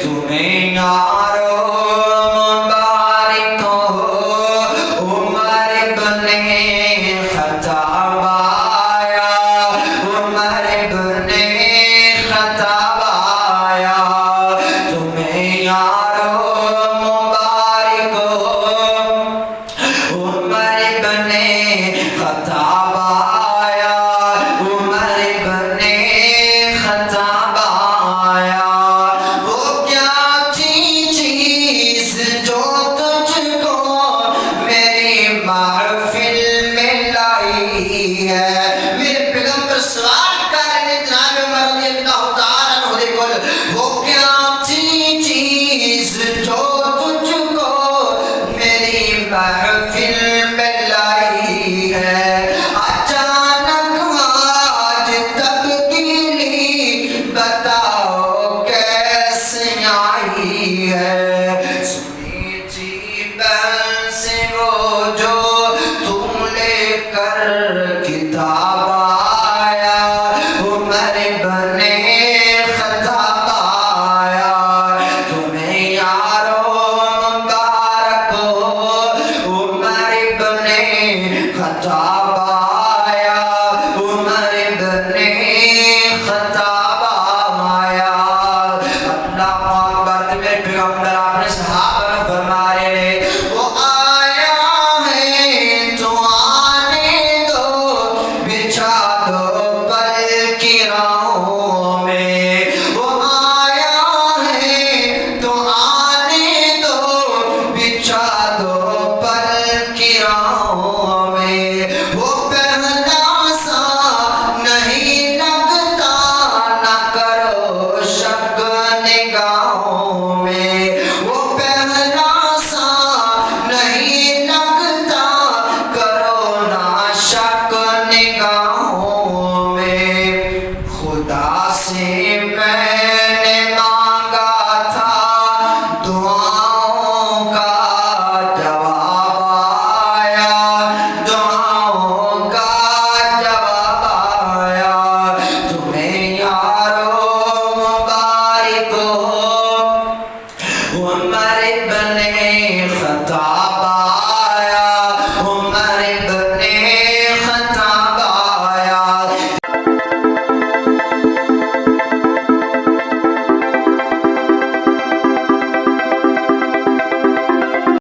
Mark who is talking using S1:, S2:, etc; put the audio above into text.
S1: تمہیں یارو مبارک ہو عمر ابن خطاب آیا عمر ابن خطاب آیا تمہیں یارو مبارک ہو عمر ابن خطاب آیا عمر ابن خطاب آیا وہ کیا تھی چیز جو تجھ کو میری محفل میں لائی ہے میرے پیغمبر سوال کر رہے ہیں جناب عمر رضی اللہ تعالیٰ عنہ دیکھو وہ کیا تھی چیز جو تجھ کو میری محفل میں لائی ہے اچانک آج تبدیلی بتاؤ کیسے آئی ہے سنی تھی بہن سے وہ جو تم لے کر کتاب آیا عمر ابن خطاب آیا تمہیں یارو مبارک ہو عمر ابن خطاب آیا عمر ابن خطاب آیا اللہ اکبر میرے پیغمبر آپ نے صحابہ میں فرمائے وہ آیا ہے تو آنے دو بچھا دو پل کی راہوں میں وہ آیا ہے تو آنے دو بچھا دو پل کی راہوں میں وہ پہلا سا نہیں لگتا نہ کرو شک نگاہوں میں وہ پہلا سا نہیں لگتا کرو نہ شک نگاہوں میں خدا سے